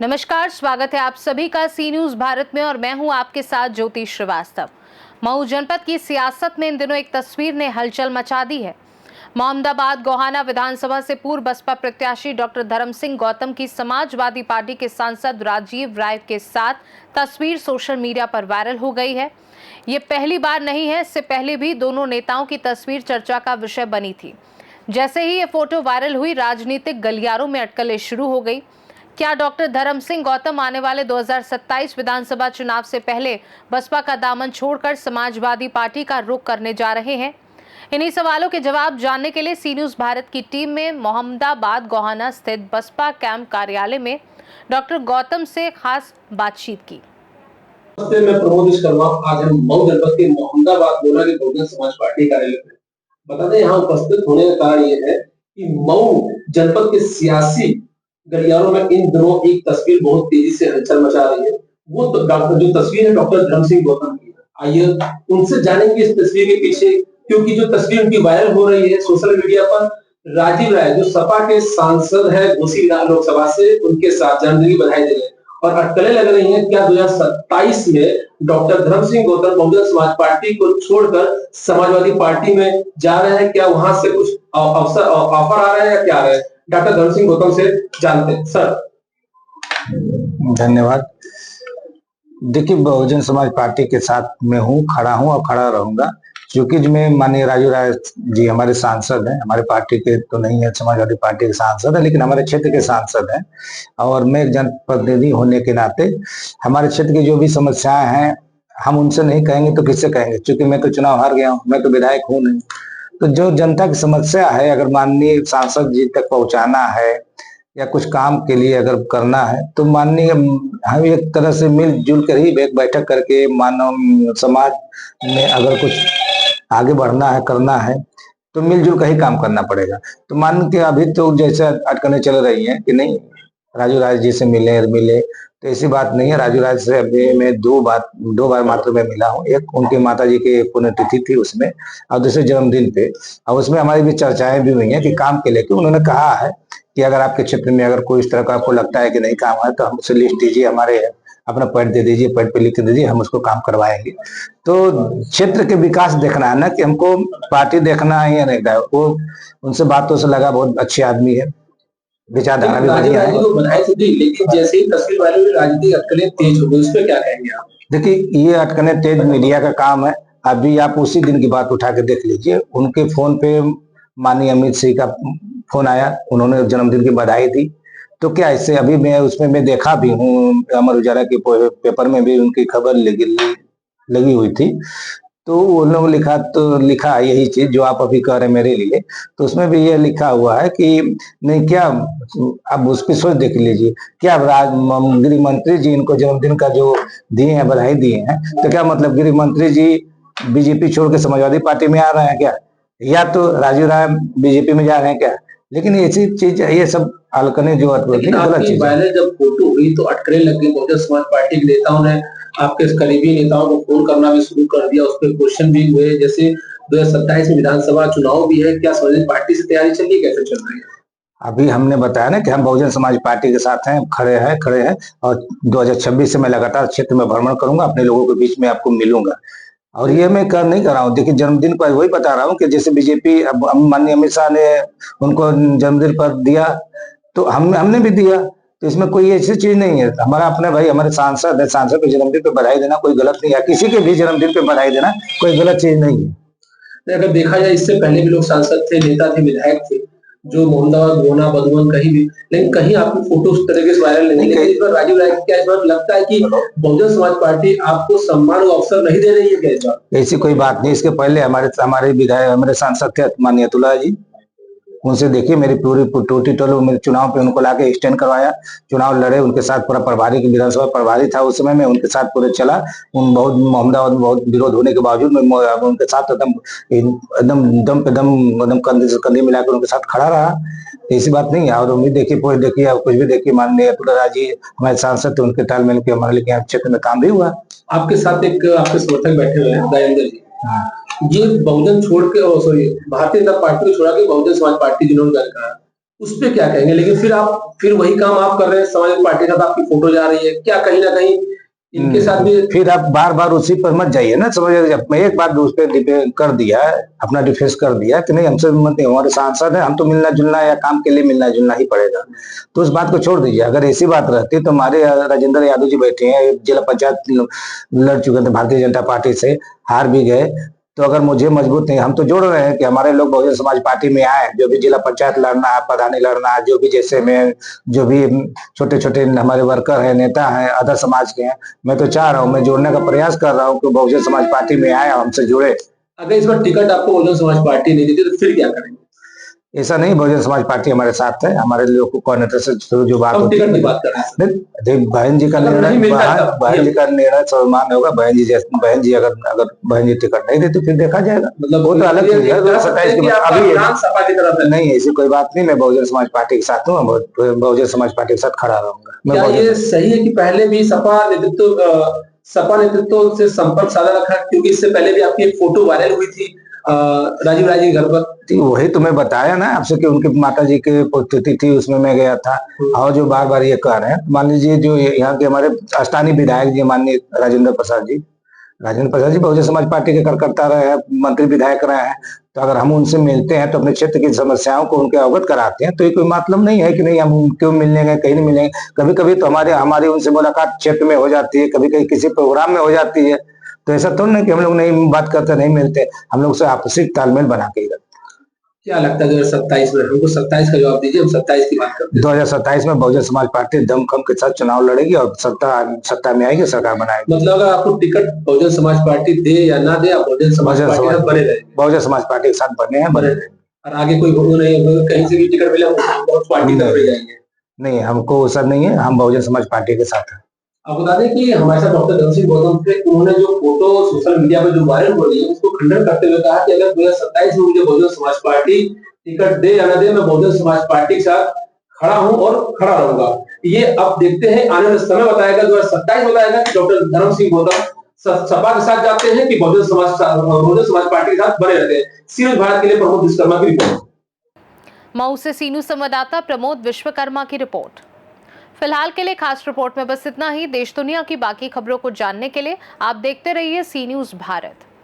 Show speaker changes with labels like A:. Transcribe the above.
A: नमस्कार, स्वागत है आप सभी का सी न्यूज भारत में और मैं हूं आपके साथ ज्योति श्रीवास्तव। मऊ जनपद की सियासत में इन दिनों एक तस्वीर ने हलचल मचा दी है। मोहम्मदाबाद गोहाना विधानसभा से पूर्व बसपा प्रत्याशी डॉक्टर धर्म सिंह गौतम की समाजवादी पार्टी के सांसद राजीव राय के साथ तस्वीर सोशल मीडिया पर वायरल हो गई है। ये पहली बार नहीं है, इससे पहले भी दोनों नेताओं की तस्वीर चर्चा का विषय बनी थी। जैसे ही ये फोटो वायरल हुई, राजनीतिक गलियारों में अटकलें शुरू हो गई। क्या डॉक्टर धर्म सिंह गौतम आने वाले 2027 विधानसभा चुनाव से पहले बसपा का दामन छोड़कर समाजवादी पार्टी का रुख करने जा रहे हैं? इन्हीं सवालों के जवाब जानने के लिए सी न्यूज भारत की टीम में मोहम्मदाबाद गोहाना स्थित बसपा कैंप कार्यालय में डॉक्टर गौतम से खास बातचीत की।
B: मैं प्रमोद विश्वकर्मा, आज हम मऊ जनपद के मोहम्मदाबाद गोहाना के बहुजन समाज पार्टी कार्यालय में बता दें, यहाँ उपस्थित होने का कारण ये है कि मऊ जनपद के सियासी गलियारों में इन दिनों एक तस्वीर बहुत तेजी से हलचल मचा रही है। वो जो तस्वीर है डॉक्टर धर्म सिंह गौतम की। आइए उनसे जानेंगे इस तस्वीर के पीछे, क्योंकि जो तस्वीर उनकी वायरल हो रही है सोशल मीडिया पर। राजीव राय जो सपा के सांसद है घोसी लोकसभा से, उनके साथ जन्मदिन की बधाई दे रहे हैं और अटकलें लग रही हैं। क्या 2027 में डॉक्टर धर्म सिंह गौतम बहुजन समाज पार्टी को छोड़कर समाजवादी पार्टी में जा रहे हैं? क्या वहां से कुछ अवसर ऑफर आ रहे हैं या क्या आ रहे हैं? डॉक्टर धर्म सिंह गौतम से जानते हैं। सर
C: धन्यवाद। देखिए, बहुजन समाज पार्टी के साथ मैं हूँ, खड़ा हूँ और खड़ा रहूंगा, क्योंकि मैं माननीय राजू राय जी हमारे सांसद हैं। हमारे पार्टी के तो नहीं है, समाजवादी पार्टी के सांसद है, लेकिन हमारे क्षेत्र के सांसद हैं और मैं एक जनप्रतिनिधि होने के नाते हमारे क्षेत्र की जो भी समस्याएं हैं हम उनसे नहीं कहेंगे तो किससे कहेंगे, क्योंकि मैं तो चुनाव हार गया हूँ, मैं तो विधायक हूँ नहीं। तो जो जनता की समस्या है, अगर माननीय सांसद जी तक पहुंचाना है या कुछ काम के लिए अगर करना है, तो माननीय हम एक तरह से मिलजुल कर ही एक बैठक करके मानव समाज में अगर कुछ आगे बढ़ना है, करना है, तो मिलजुल कर ही काम करना पड़ेगा। तो मान के अभी तो जैसे अटकलें चल रही हैं कि नहीं राजू राय जी से मिले, तो ऐसी बात नहीं है। राजू राय से अभी मैं दो बार मात्र में मिला हूँ। एक उनके माता जी की पुण्यतिथि थी उसमें, और दूसरे जन्मदिन पे, और उसमें हमारी भी चर्चाएं भी हुई हैं कि काम के लेके उन्होंने कहा है कि अगर आपके क्षेत्र में अगर कोई इस तरह का आपको लगता है कि नहीं काम है, तो हमसे लिस्ट दीजिए, हमारे अपना पैड दे दीजिए, पैड पे लिख के दीजिए, हम उसको काम करवाएंगे। तो क्षेत्र के विकास देखना है ना, कि हमको पार्टी देखना है या नहीं। वो उनसे बातों से लगा बहुत अच्छे आदमी है, विचारधारा भी बढ़िया है।
B: लेकिन जैसे ही तस्वीर वायरल हुई, राजनीतिक अटकलें तेज हो गई, उस पर क्या कहेंगे आप?
C: देखिए, ये अटकलें तेज मीडिया का काम है। अभी आप उसी दिन की बात उठा के देख लीजिए, उनके फोन पे माननीय अमित सिंह का फोन आया, उन्होंने जन्मदिन की बधाई दी। तो क्या इससे अभी मैं उसमें मैं देखा भी हूँ, अमर उजाला के पेपर में भी उनकी खबर लगी हुई थी। तो उन्होंने लिखा यही चीज जो आप अभी कह रहे हैं मेरे लिए, तो उसमें भी ये लिखा हुआ है कि नहीं, क्या अब उस पर सोच देख लीजिए, क्या गृह मंत्री जी इनको जन्मदिन का जो दिए हैं, बधाई दिए हैं, तो क्या मतलब गृह मंत्री जी बीजेपी छोड़ के समाजवादी पार्टी में आ रहे हैं क्या, या तो राजू राय बीजेपी में जा रहे हैं क्या? लेकिन ऐसी चीज, ये सब अलकने जो गलत चीज।
B: जब फोटो हुई तो अटकलें लग गई। बहुजन समाज पार्टी के नेताओं ने आपके करीबी नेताओं को फोन करना भी शुरू कर दिया, उस पर क्वेश्चन भी हुए। जैसे 2027 में विधानसभा चुनाव भी है, क्या समाजवादी पार्टी से तैयारी चल रही है, कैसे चल रही है?
C: अभी हमने बताया ना कि हम बहुजन समाज पार्टी के साथ हैं, खड़े हैं और 2026 से मैं लगातार क्षेत्र में भ्रमण करूंगा, अपने लोगों के बीच में आपको मिलूंगा। और ये मैं नहीं कर रहा हूँ। देखिए, जन्मदिन पर वही बता रहा हूँ कि जैसे बीजेपी अब माननीय अमित शाह ने उनको जन्मदिन पर दिया, तो हमने भी दिया। तो इसमें कोई ऐसी चीज नहीं है। हमारा अपने भाई, हमारे सांसद है, सांसद के जन्मदिन पे बधाई देना कोई गलत नहीं है, किसी के भी जन्मदिन पे बधाई देना कोई गलत चीज नहीं है।
B: अगर देखा जाए, इससे पहले भी लोग सांसद थे, नेता थे, विधायक थे, जो मोहम्मदाबाद गोहाना बदवन कहीं भी, लेकिन कहीं आपको फोटो उस तरीके से वायरल नहीं। लेकिन इस बार राजीव राय क्या इस बार लगता है कि बहुजन समाज पार्टी आपको सम्मान और अवसर नहीं दे रही है क्या इस बार?
C: ऐसी कोई बात नहीं। इसके पहले हमारे विधायक, हमारे सांसद थे माननीय अतुल्ला जी, उनसे देखिए मेरी पूरी टोटी टोलो मेरे चुनाव पे उनको लाके स्टैंड करवाया, चुनाव लड़े, उनके साथ पूरा प्रभारी की विधानसभा प्रभारी था उस समय में, उनके साथ पूरे चला। उन बहुत मोहम्मदाबाद में बहुत विरोध होने के बावजूद मैं उनके साथ एकदम दम पे दम, एकदम कंधे से कंधे मिलाकर उनके साथ खड़ा रहा। ऐसी बात नहीं है। और उम्मीद देखिए, पूरी देखिए, कुछ भी देखिए, माननीय अतुल्ला जी हमारे सांसद थे, उनके तालमेल के हमारे लिए क्षेत्र में काम भी हुआ।
B: आपके साथ एक आपके समर्थक बैठे हुए हैं, दयानंद जी। ये बहुजन छोड़ के सॉरी भारतीय जनता पार्टी को छोड़ा के बहुजन समाज पार्टी जिन्होंने ज्वाइन करा, उस पे क्या कहेंगे? लेकिन फिर वही काम आप कर रहे हैं, समाजवादी पार्टी के साथ आपकी फोटो जा रही है, क्या कहीं ना कहीं इनके साथ भी?
C: फिर आप बार बार उसी पर मत जाइए ना, समझ। जब मैं एक बार उस पर कर दिया, अपना डिफेंस कर दिया कि नहीं हमसे मत, हमारे सांसद है, हम तो मिलना जुलना या काम के लिए मिलना जुलना ही पड़ेगा, तो उस बात को छोड़ दीजिए। अगर ऐसी बात रहती तो हमारे राजेंद्र यादव जी बैठे हैं, जिला पंचायत लड़ चुके थे भारतीय जनता पार्टी से, हार भी गए, तो अगर मुझे मजबूत नहीं, हम तो जोड़ रहे हैं कि हमारे लोग बहुजन समाज पार्टी में आए, जो भी जिला पंचायत लड़ना है, प्रधानी लड़ना है, जो भी जैसे में जो भी छोटे छोटे हमारे वर्कर हैं, नेता हैं, अदर समाज के हैं, मैं तो चाह रहा हूँ, मैं जोड़ने का प्रयास कर रहा हूँ कि बहुजन समाज पार्टी में आए, हमसे जुड़े।
B: अगर इस बार टिकट आपको बहुजन समाज पार्टी नहीं देती तो फिर क्या करेंगे?
C: ऐसा नहीं, बहुजन समाज पार्टी हमारे साथ है, हमारे लोग को कोऑर्डिनेटर से जो बात
B: हम
C: होती
B: टिकट
C: है,
B: की बात कर रहे हैं।
C: देख बहन जी का
B: अगर नहीं
C: निर्णय,
B: मिलता तब
C: बहन जी का निर्णय सम्मान होगा। बहन जी अगर बहन जी टिकट नहीं देती फिर देखा जाएगा,
B: मतलब
C: वो तो अलग चीज है। 27 की अभी
B: सपा की तरफ है।
C: नहीं, ऐसी कोई बात नहीं, मैं बहुजन समाज पार्टी के साथ हूँ, बहुजन समाज पार्टी के साथ खड़ा रहूंगा।
B: क्या ये सही है कि पहले भी सपा नेतृत्व से संपर्क साधा रखा? क्योंकि इससे पहले भी आपकी एक फोटो वायरल हुई थी राजीव राय जी के घर पर।
C: वही तो मैं बताया ना आपसे कि उनकी माता जी की पुण्यतिथि थी, उसमें मैं गया था। और जो बार बार ये कह रहे हैं, मान लीजिए जो यहाँ के हमारे स्थानीय विधायक जी माननीय राजेंद्र प्रसाद जी बहुजन समाज पार्टी के कार्यकर्ता रहे हैं, मंत्री विधायक रहे हैं, तो अगर हम उनसे मिलते हैं तो अपने क्षेत्र की समस्याओं को उनके अवगत कराते हैं, तो ये कोई मतलब नहीं है कि नहीं हम क्यों मिलने गए, कहीं नहीं मिलेंगे। कभी कभी तो हमारी उनसे मुलाकात क्षेत्र में हो जाती है, कभी कभी किसी प्रोग्राम में हो जाती है, तो ऐसा तो नहीं कि हम लोग नहीं बात करते, नहीं मिलते, हम लोग से आपसी तालमेल बना के ही रखते।
B: क्या लगता है 2027 में? हमको 27 का जवाब दीजिए, हम 27 की बात करते हैं।
C: 2027 में बहुजन समाज पार्टी दमखम के साथ चुनाव लड़ेगी और सत्ता में आएगी, सरकार बनाएगी।
B: मतलब अगर आपको टिकट बहुजन समाज पार्टी दे या ना दे, आप बहुजन समाज पार्टी के साथ बने रहेंगे?
C: बहुजन समाज पार्टी के साथ बने हैं, बने रहेंगे।
B: और आगे कोई वो नहीं होगा कहीं से भी टिकट मिला बहुत पार्टी तरफ ही जाएंगे?
C: नहीं, हमको वो सब नहीं है, हम बहुजन समाज पार्टी के साथ हैं।
B: आप बता दें कि हमारे साथ डॉक्टर धर्म सिंह गौतम थे, उन्होंने जो फोटो सोशल मीडिया पे जो वायरल हो रही है उसको खंडन करते हुए कहा कि अगर 2027 में मुझे बहुजन समाज पार्टी टिकट दे या ना दे, मैं बहुजन समाज पार्टी के साथ खड़ा हूं और खड़ा रहूंगा। ये अब देखते हैं, आने वाला समय बताएगा, 2027 बताएगा कि डॉक्टर धर्म सिंह गौतम सपा के साथ जाते हैं कि बहुजन समाज पार्टी के साथ बने रहते हैं। सीरीज भारत के लिए प्रमोद विश्वकर्मा की रिपोर्ट।
A: मऊ से सीनू संवाददाता प्रमोद विश्वकर्मा की रिपोर्ट। फिलहाल के लिए खास रिपोर्ट में बस इतना ही। देश दुनिया की बाकी खबरों को जानने के लिए आप देखते रहिए सी न्यूज़ भारत।